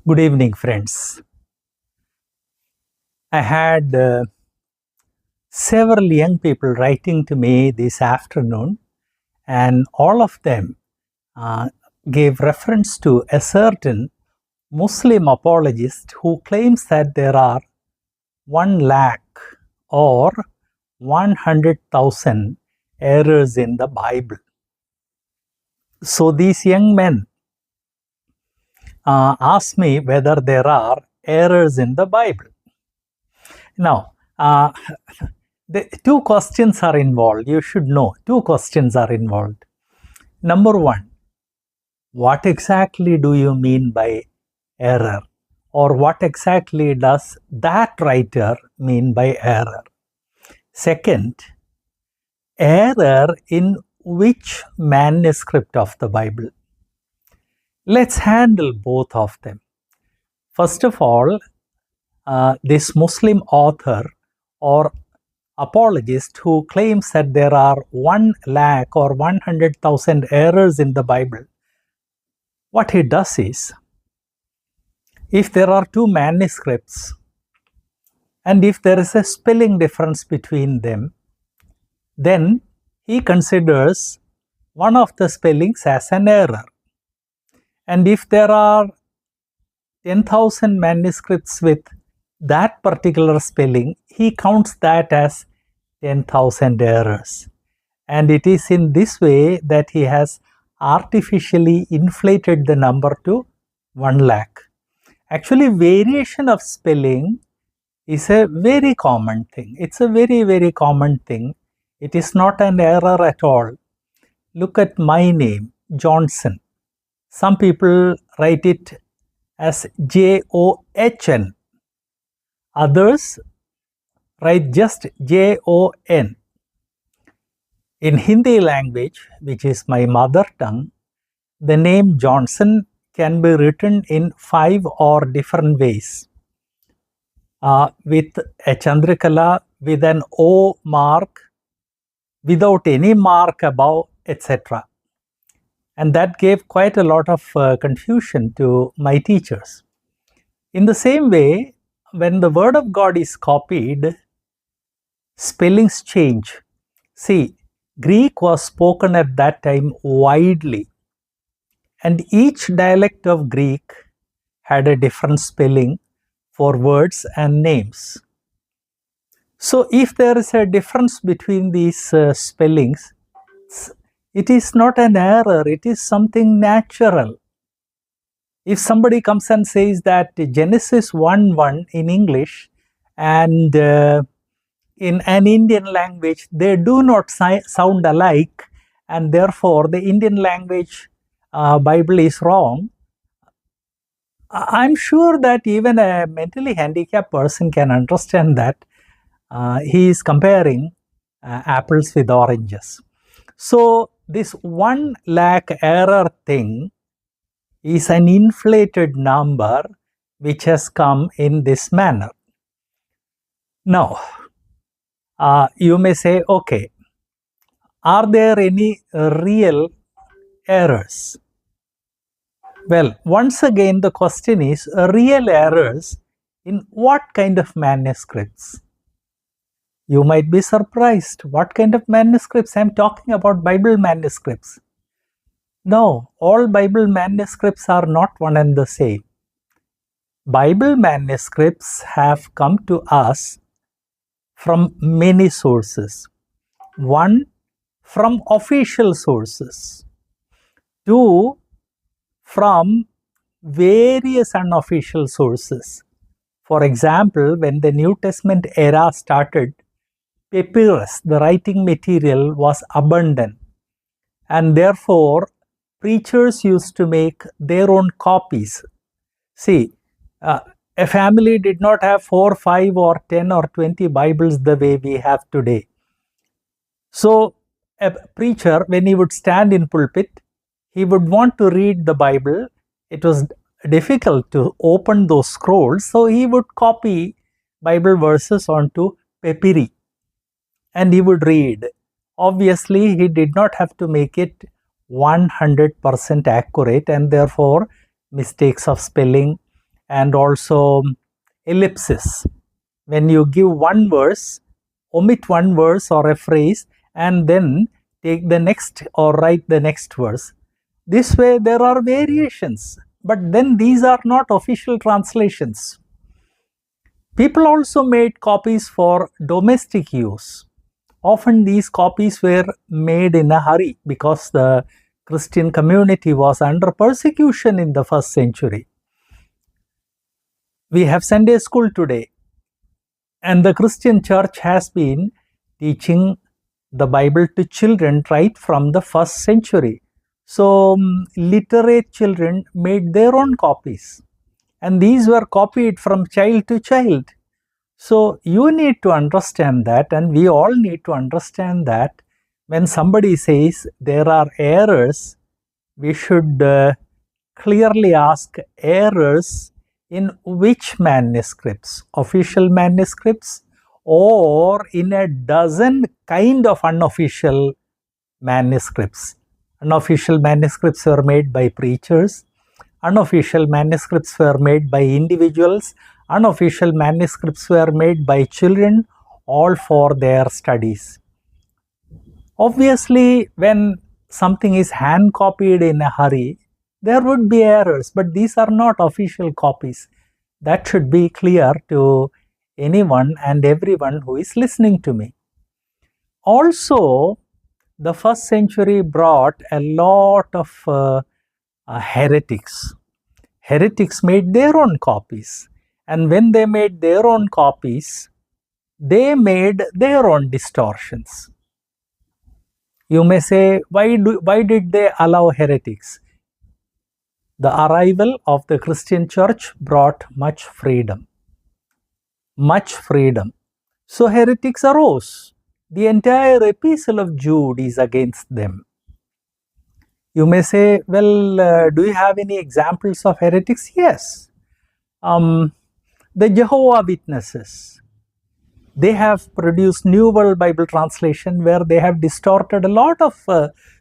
Good evening, friends. I had several young people writing to me this afternoon, and all of them gave reference to a certain Muslim apologist who claims that there are 1 lakh or 100,000 errors in the Bible. So these young men asked me whether there are errors in the Bible. Now, the two questions are involved. You should know two questions are involved. Number one, what exactly do you mean by error? Or what exactly does that writer mean by error? Second, error in which manuscript of the Bible? Let's handle both of them. First of all, this Muslim author or apologist who claims that there are 1 lakh or 100,000 errors in the Bible, what he does is, if there are two manuscripts and if there is a spelling difference between them, then he considers one of the spellings as an error. And if there are 10,000 manuscripts with that particular spelling, he counts that as 10,000 errors. And it is in this way that he has artificially inflated the number to 1 lakh. Actually, variation of spelling is a very common thing. It's a very, very common thing. It is not an error at all. Look at my name, Johnson. Some people write it as John. Others write just Jon. In Hindi language, which is my mother tongue, the name Johnson can be written in 5 or different ways. With a Chandrakala, with an O mark, without any mark above, etc. And that gave quite a lot of confusion to my teachers. In the same way, when the word of God is copied, spellings change. See, Greek was spoken at that time widely, and each dialect of Greek had a different spelling for words and names. So if there is a difference between these spellings, it is not an error, it is something natural. If somebody comes and says that Genesis 1:1 in English and in an Indian language, they do not sound alike, and therefore the Indian language Bible is wrong, I'm sure that even a mentally handicapped person can understand that he is comparing apples with oranges. So this 1 lakh error thing is an inflated number which has come in this manner. Now, you may say, okay, are there any real errors? Well, once again, the question is real errors in what kind of manuscripts? You might be surprised. What kind of manuscripts? I'm talking about Bible manuscripts. No, all Bible manuscripts are not one and the same. Bible manuscripts have come to us from many sources. One, from official sources. Two, from various unofficial sources. For example, when the New Testament era started, papyrus, the writing material, was abundant, and therefore preachers used to make their own copies. See, a family did not have 4, 5 or 10 or 20 Bibles the way we have today. So a preacher, when he would stand in pulpit, he would want to read the Bible. It was difficult to open those scrolls, so he would copy Bible verses onto papyri and he would read. Obviously, he did not have to make it 100% accurate, and therefore mistakes of spelling, and also ellipsis. When you give one verse, omit one verse or a phrase, and then take the next or write the next verse. This way there are variations, but then these are not official translations. People also made copies for domestic use. Often these copies were made in a hurry because the Christian community was under persecution in the first century. We have Sunday school today, and the Christian church has been teaching the Bible to children right from the first century. So literate children made their own copies, and these were copied from child to child. So you need to understand that, and we all need to understand that when somebody says there are errors, we should clearly ask errors in which manuscripts, official manuscripts, or in a dozen kind of unofficial manuscripts. Unofficial manuscripts were made by preachers. Unofficial manuscripts were made by individuals. Unofficial manuscripts were made by children, all for their studies. Obviously, when something is hand copied in a hurry, there would be errors, but these are not official copies. That should be clear to anyone and everyone who is listening to me. Also, the first century brought a lot of heretics. Heretics made their own copies, and when they made their own copies, they made their own distortions. You may say, why did they allow heretics? The arrival of the Christian church brought much freedom. Much freedom. So heretics arose. The entire epistle of Jude is against them. You may say, well, do you have any examples of heretics? Yes. The Jehovah's Witnesses, they have produced New World Bible Translation where they have distorted a lot of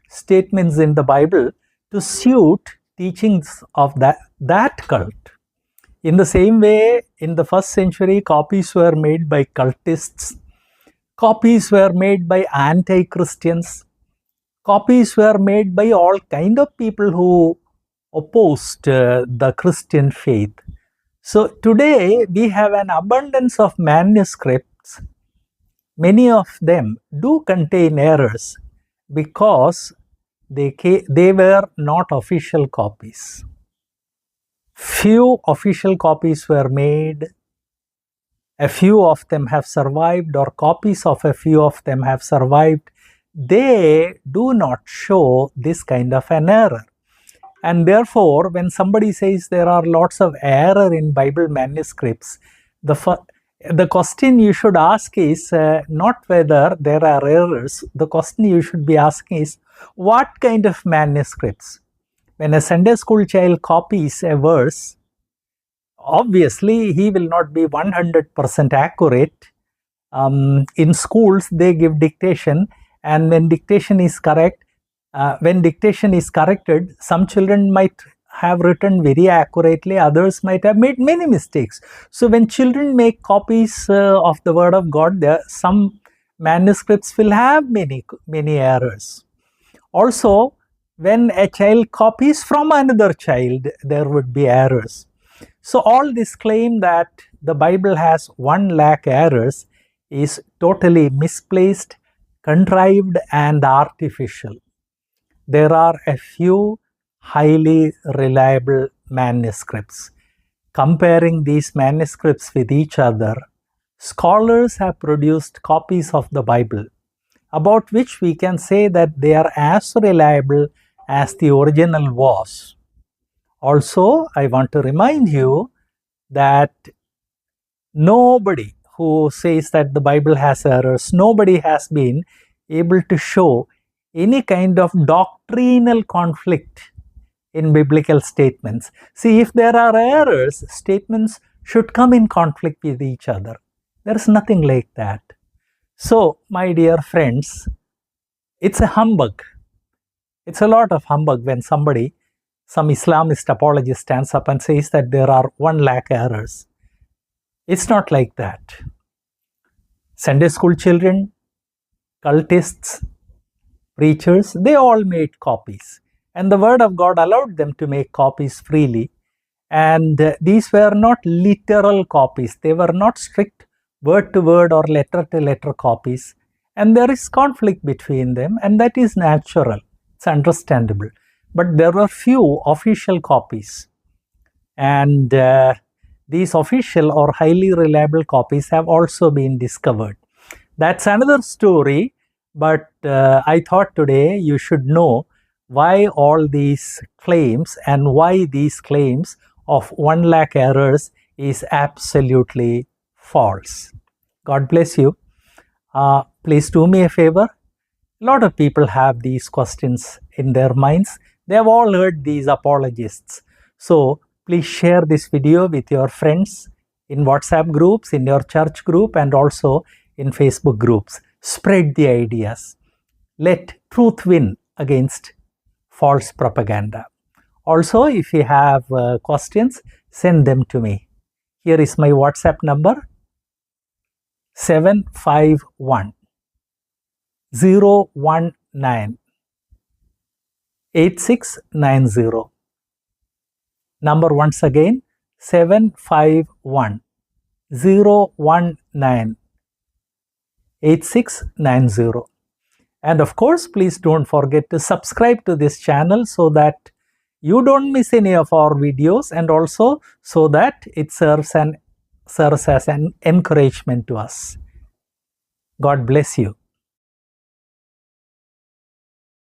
statements in the Bible to suit teachings of that cult. In the same way, in the first century, copies were made by cultists, copies were made by anti-Christians, copies were made by all kind of people who opposed the Christian faith. So today we have an abundance of manuscripts. Many of them do contain errors because they were not official copies. Few official copies were made. A few of them have survived, or copies of a few of them have survived. They do not show this kind of an error. And therefore, when somebody says there are lots of error in Bible manuscripts, the question you should ask is not whether there are errors. The question you should be asking is, what kind of manuscripts? When a Sunday school child copies a verse, obviously he will not be 100% accurate. In schools, they give dictation, and when dictation is correct, when dictation is corrected, some children might have written very accurately, others might have made many mistakes. So when children make copies of the Word of God, some manuscripts will have many errors. Also, when a child copies from another child, there would be errors. So all this claim that the Bible has 1 lakh errors is totally misplaced, contrived, and artificial. There are a few highly reliable manuscripts. Comparing these manuscripts with each other, scholars have produced copies of the Bible, about which we can say that they are as reliable as the original was. Also, I want to remind you that nobody who says that the Bible has errors, nobody has been able to show any kind of doctrinal conflict in biblical statements. See, if there are errors, statements should come in conflict with each other. There is nothing like that. So, my dear friends, it's a humbug. It's a lot of humbug when somebody some Islamist apologist stands up and says that there are 1 lakh errors. It's not like that. Sunday school children, cultists, preachers, they all made copies. And the word of God allowed them to make copies freely. And these were not literal copies. They were not strict word to word or letter to letter copies. And there is conflict between them, and that is natural. It's understandable. But there were few official copies. And these official or highly reliable copies have also been discovered. That's another story, but I thought today you should know why all these claims and why these claims of 1 lakh errors is absolutely false. God bless you. Please do me a favor. A lot of people have these questions in their minds. They have all heard these apologists. So please share this video with your friends in WhatsApp groups, in your church group, and also in Facebook groups. Spread the ideas. Let truth win against false propaganda. Also, if you have questions, send them to me. Here is my WhatsApp number, 751 019 8690. Number once again, 751 019 8690. And of course, please don't forget to subscribe to this channel so that you don't miss any of our videos, and also so that it serves as an encouragement to us. God bless you.